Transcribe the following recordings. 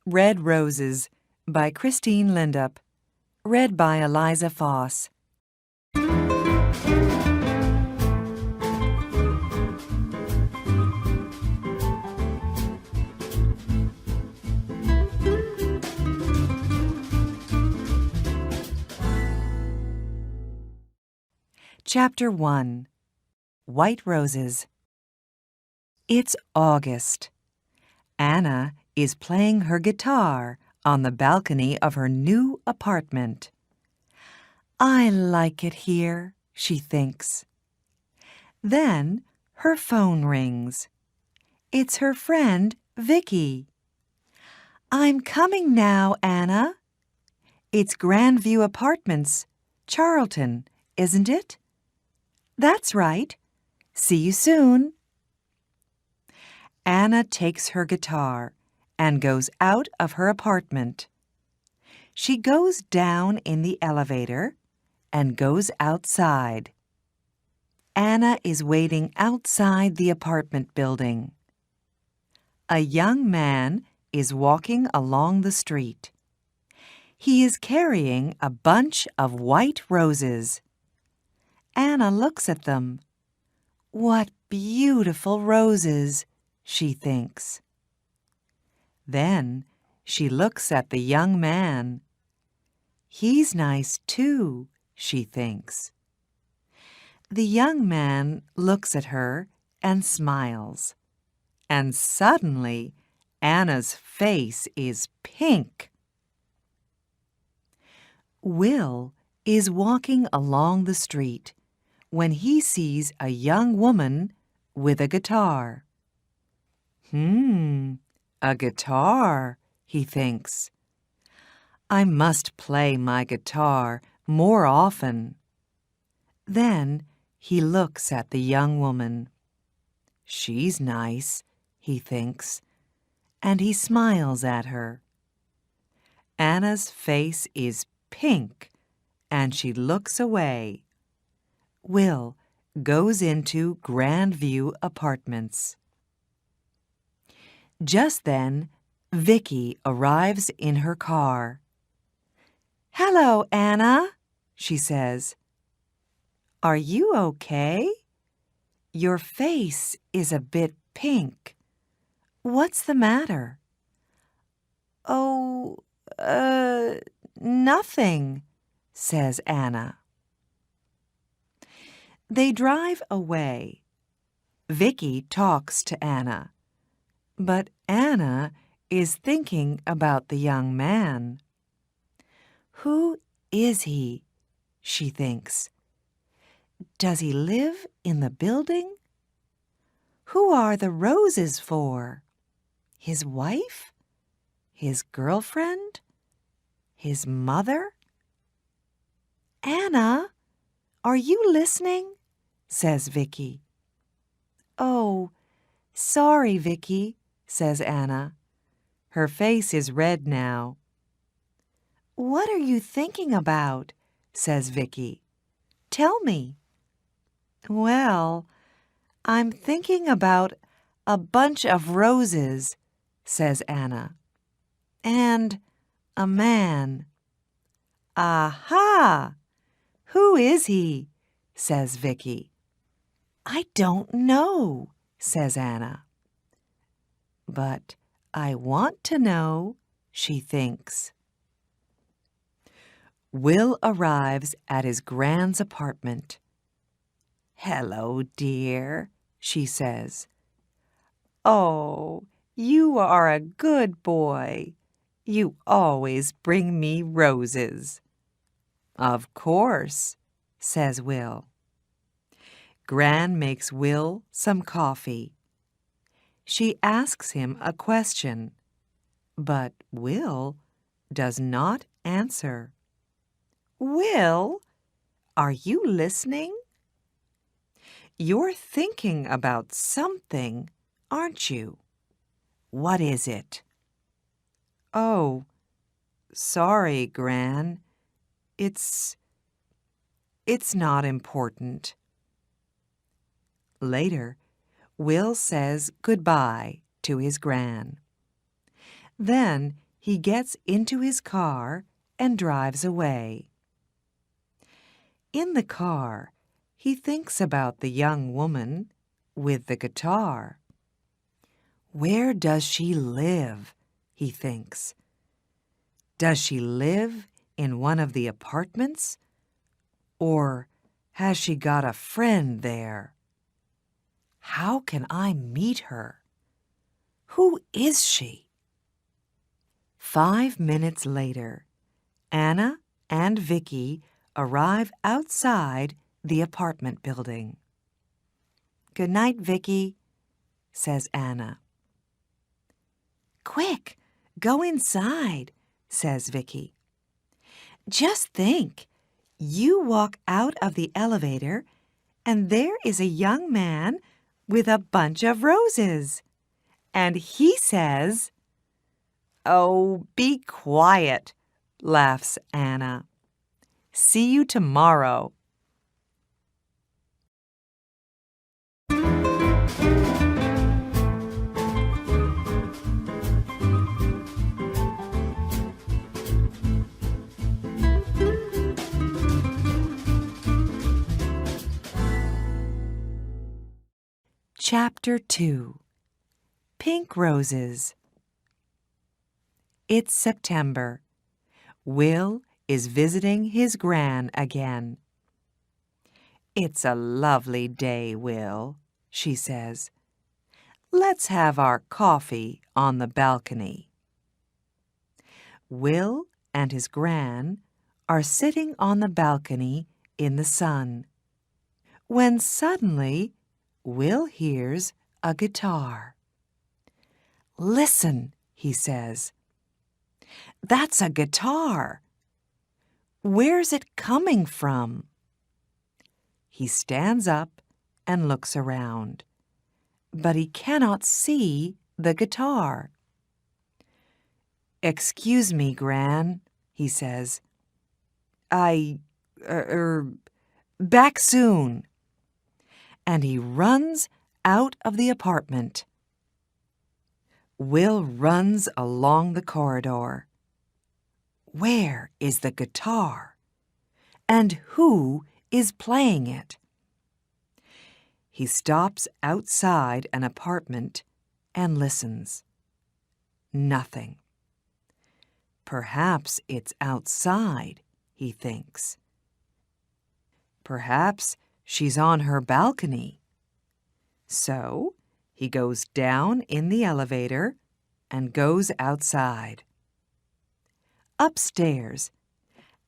Red Roses by Christine Lindup. Read by Eliza Foss. Chapter 1. White Roses. It's August. Anna is playing her guitar on the balcony of her new apartment. I like it here, she thinks. Then her phone rings. It's her friend, Vicky. I'm coming now, Anna. It's Grandview Apartments, Charlton, isn't it? That's right. See you soon. Anna takes her guitar and goes out of her apartment. She goes down in the elevator and goes outside. Anna is waiting outside the apartment building. A young man is walking along the street. He is carrying a bunch of white roses. Anna looks at them. What beautiful roses, she thinks. Then she looks at the young man. He's nice too, she thinks. The young man looks at her and smiles. And suddenly, Anna's face is pink. Will is walking along the street when he sees a young woman with a guitar. A guitar, he thinks. I must play my guitar more often. Then he looks at the young woman. She's nice, he thinks, and he smiles at her. Anna's face is pink, and she looks away. Will goes into Grandview Apartments. Just then, Vicky arrives in her car. Hello, Anna, she says. Are you okay? Your face is a bit pink. What's the matter? Oh, nothing, says Anna. They drive away. Vicky talks to Anna. But Anna is thinking about the young man. Who is he? She thinks. Does he live in the building? Who are the roses for? His wife? His girlfriend? His mother? Anna, are you listening? Says Vicky. Oh, sorry, Vicky, says Anna. Her face is red now. What are you thinking about? Says Vicky. Tell me. Well, I'm thinking about a bunch of roses, says Anna. And a man. Aha! Who is he? Says Vicky. I don't know, says Anna. But I want to know, she thinks. Will arrives at his grand's apartment. Hello, dear, she says. Oh, you are a good boy. You always bring me roses. Of course, says Will. Gran makes Will some coffee. She asks him a question, but Will does not answer. Will, are you listening? You're thinking about something, aren't you? What is it? Oh, sorry, Gran. It's not important. Later, Will says goodbye to his gran. Then he gets into his car and drives away. In the car, he thinks about the young woman with the guitar. Where does she live? He thinks. Does she live in one of the apartments? Or has she got a friend there? How can I meet her? Who is she? 5 minutes later, Anna and Vicky arrive outside the apartment building. "Good night, Vicky," says Anna. "Quick, go inside," says Vicky. "Just think, you walk out of the elevator and there is a young man with a bunch of roses. And he says—" "Oh, be quiet," laughs Anna. "See you tomorrow." Chapter 2. Pink Roses. It's September. Will is visiting his gran again. "It's a lovely day, Will," she says. "Let's have our coffee on the balcony." Will and his gran are sitting on the balcony in the sun, when suddenly Will hears a guitar. "Listen," he says. "That's a guitar. Where's it coming from?" He stands up and looks around, but he cannot see the guitar. "Excuse me, Gran," he says. Back soon." And he runs out of the apartment. Will runs along the corridor. Where is the guitar? And who is playing it? He stops outside an apartment and listens. Nothing. Perhaps it's outside, he thinks. Perhaps she's on her balcony. So he goes down in the elevator and goes outside. Upstairs,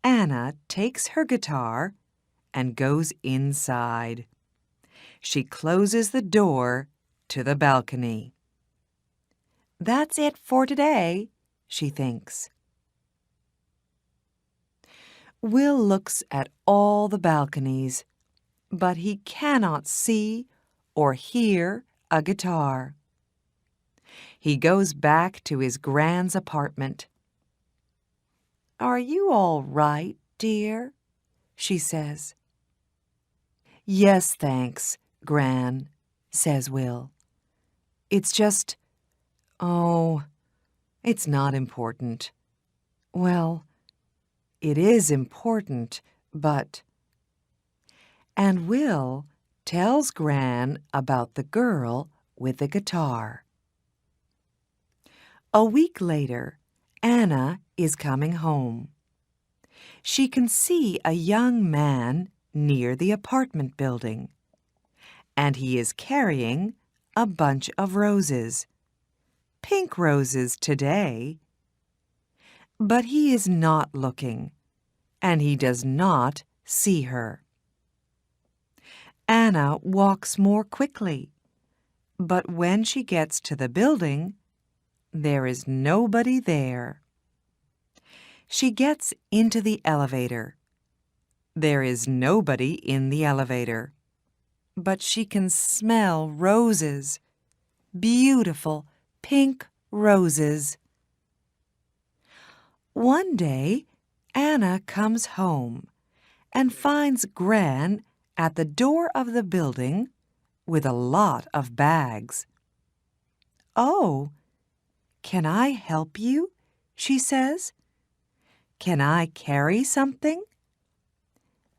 Anna takes her guitar and goes inside. She closes the door to the balcony. That's it for today, she thinks. Will looks at all the balconies, but he cannot see or hear a guitar. He goes back to his Gran's apartment. "Are you all right, dear?" she says. "Yes, thanks, Gran," says Will. "It's just, it's not important." "Well, it is important, but—" And Will tells Gran about the girl with the guitar. A week later, Anna is coming home. She can see a young man near the apartment building, and he is carrying a bunch of roses. Pink roses today. But he is not looking, and he does not see her. Anna walks more quickly, but when she gets to the building, there is nobody there. She gets into the elevator. There is nobody in the elevator, but she can smell roses, beautiful pink roses. One day, Anna comes home and finds Gran at the door of the building with a lot of bags. "Oh, can I help you?" she says. "Can I carry something?"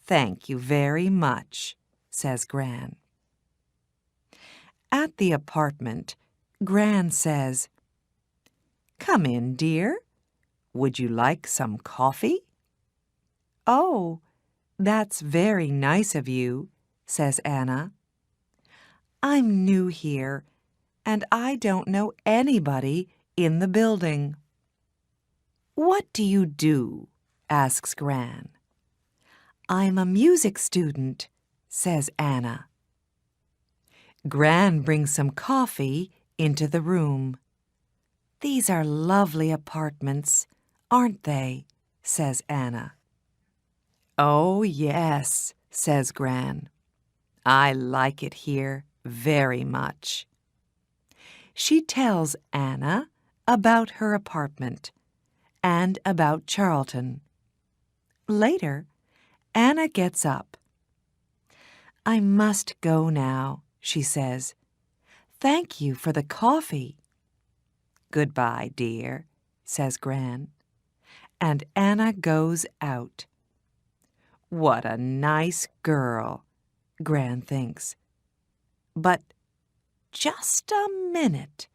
"Thank you very much," says Gran. At the apartment, Gran says, "Come in, dear. Would you like some coffee?" "Oh, that's very nice of you," says Anna. "I'm new here, and I don't know anybody in the building." "What do you do?" asks Gran. "I'm a music student," says Anna. Gran brings some coffee into the room. "These are lovely apartments, aren't they?" says Anna. "Oh, yes," says Gran. "I like it here very much." She tells Anna about her apartment and about Charlton. Later, Anna gets up. "I must go now," she says. "Thank you for the coffee." "Goodbye, dear," says Gran. And Anna goes out. What a nice girl, Gran thinks. But just a minute.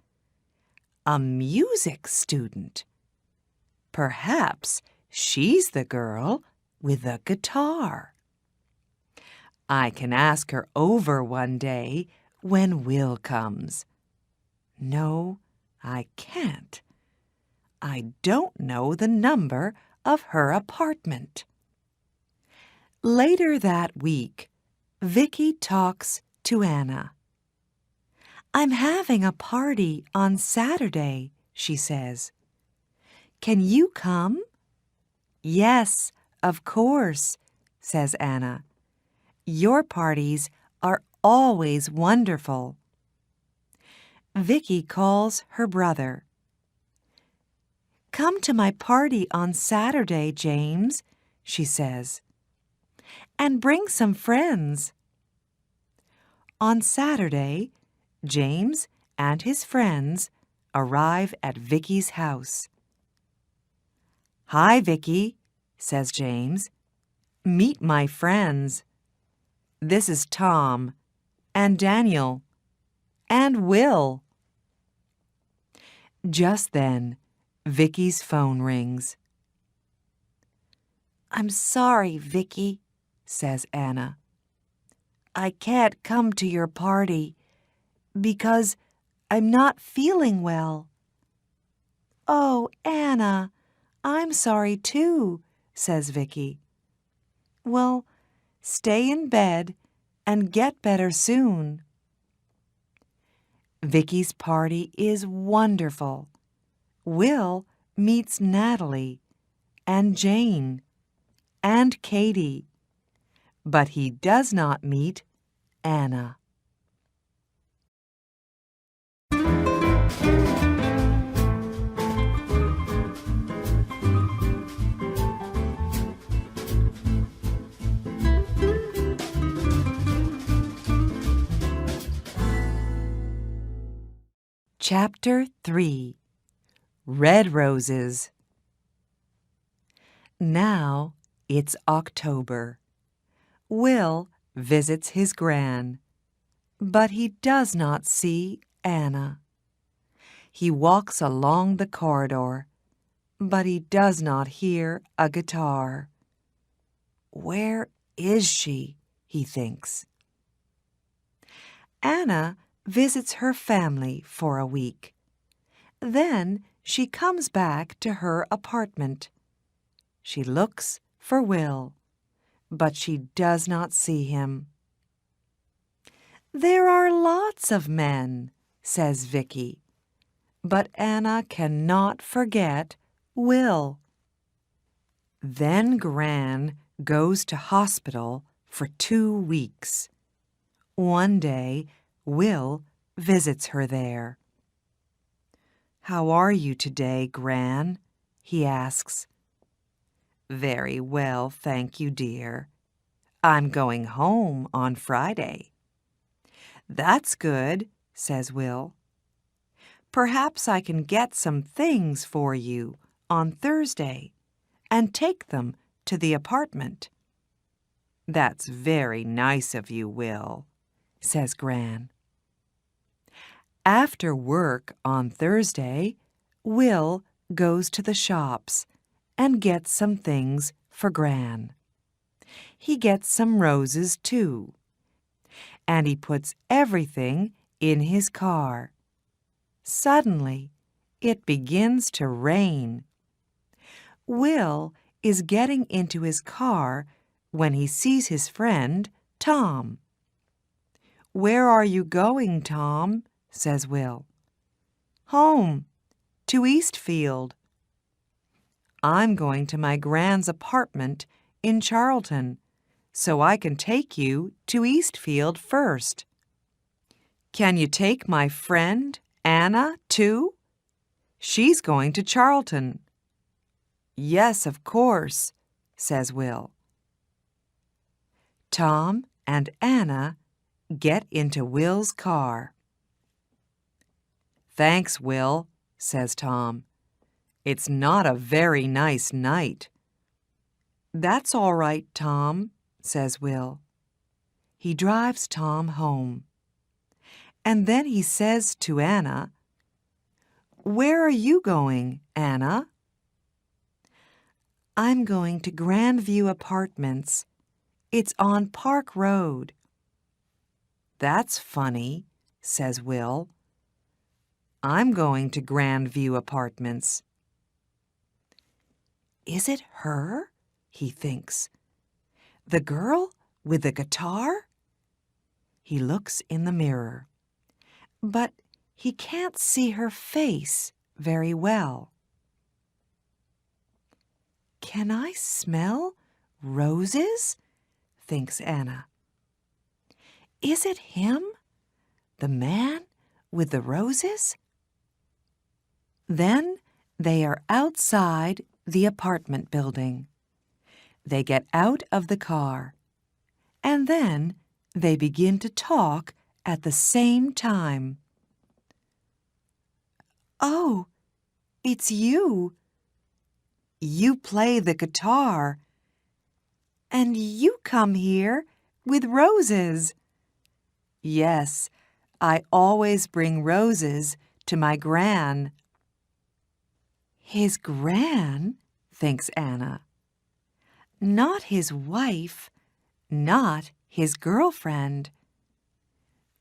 A music student. Perhaps she's the girl with the guitar. I can ask her over one day when Will comes. No, I can't. I don't know the number of her apartment. Later that week, Vicky talks to Anna. "I'm having a party on Saturday," she says. "Can you come?" "Yes, of course," says Anna. "Your parties are always wonderful." Vicky calls her brother. "Come to my party on Saturday, James," she says. "And bring some friends." On Saturday, James and his friends arrive at Vicky's house. "Hi, Vicky," says James. "Meet my friends. This is Tom and Daniel and Will." Just then, Vicky's phone rings. "I'm sorry, Vicky," says Anna. "I can't come to your party because I'm not feeling well." "Oh, Anna, I'm sorry too," says Vicky. "Well, stay in bed and get better soon." Vicky's party is wonderful. Will meets Natalie and Jane and Katie, but he does not meet Anna. Chapter 3. Red Roses. Now it's October. Will visits his gran, but he does not see Anna. He walks along the corridor, but he does not hear a guitar. Where is she? He thinks. Anna visits her family for a week. Then she comes back to her apartment. She looks for Will, but she does not see him. "There are lots of men," says Vicky, but Anna cannot forget Will. Then Gran goes to hospital for 2 weeks. One day, Will visits her there. "How are you today, Gran?" he asks. "Very well, thank you, dear. I'm going home on Friday." "That's good," says Will. "Perhaps I can get some things for you on Thursday and take them to the apartment." "That's very nice of you, Will," says Gran. After work on Thursday, Will goes to the shops and gets some things for Gran. He gets some roses, too, and he puts everything in his car. Suddenly, it begins to rain. Will is getting into his car when he sees his friend, Tom. "Where are you going, Tom?" says Will. "Home, to Eastfield." "I'm going to my Gran's apartment in Charlton, so I can take you to Eastfield first." "Can you take my friend, Anna, too? She's going to Charlton." "Yes, of course," says Will. Tom and Anna get into Will's car. "Thanks, Will," says Tom. "It's not a very nice night." "That's all right, Tom," says Will. He drives Tom home. And then he says to Anna, "Where are you going, Anna?" "I'm going to Grandview Apartments. It's on Park Road." "That's funny," says Will. "I'm going to Grandview Apartments." "Is it her?" he thinks. "The girl with the guitar?" He looks in the mirror, but he can't see her face very well. "Can I smell roses?" thinks Anna. "Is it him, the man with the roses?" Then they are outside the apartment building. They get out of the car, and then they begin to talk at the same time. "Oh, it's you. You play the guitar, and you come here with roses." "Yes, I always bring roses to my Gran." "His Gran?" thinks Anna. "Not his wife, not his girlfriend.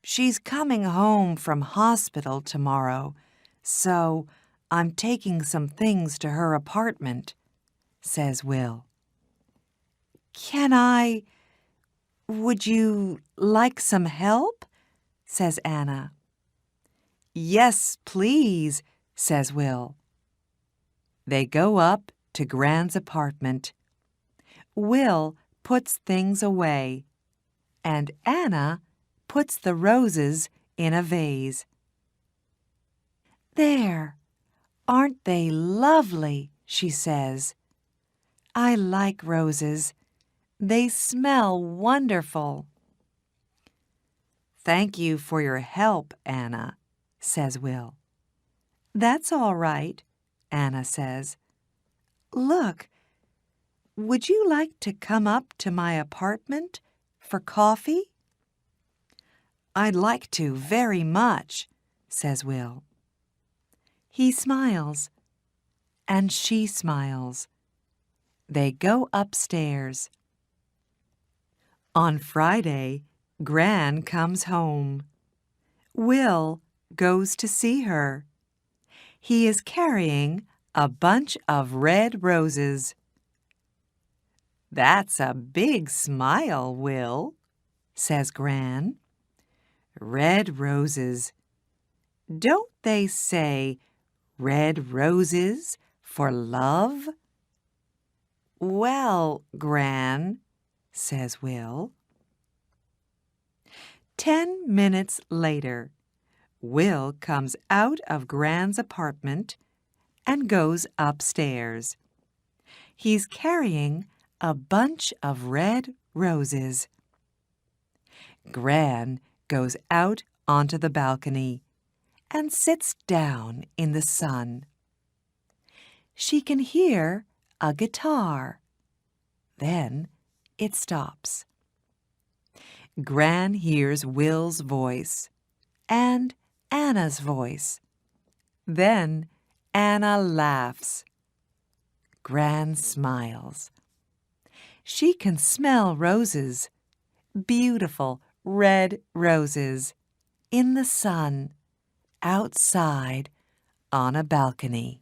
She's coming home from hospital tomorrow, so I'm taking some things to her apartment," says Will. Would you like some help?" says Anna. "Yes, please," says Will. They go up to Gran's apartment. Will puts things away, and Anna puts the roses in a vase. "There, aren't they lovely?" she says. "I like roses. They smell wonderful." "Thank you for your help, Anna," says Will. "That's all right," Anna says. "Look, would you like to come up to my apartment for coffee?" "I'd like to very much," says Will. He smiles, and she smiles. They go upstairs. On Friday, Gran comes home. Will goes to see her. He is carrying a bunch of red roses. "That's a big smile, Will," says Gran. "Red roses. Don't they say red roses for love?" "Well, Gran," says Will. 10 minutes later, Will comes out of Gran's apartment and goes upstairs. He's carrying a bunch of red roses. Gran goes out onto the balcony and sits down in the sun. she can hear a guitar. Then it stops. Gran hears Will's voice and Anna's voice. Then Anna laughs. Gran smiles. She can smell roses, beautiful red roses, in the sun, outside on a balcony.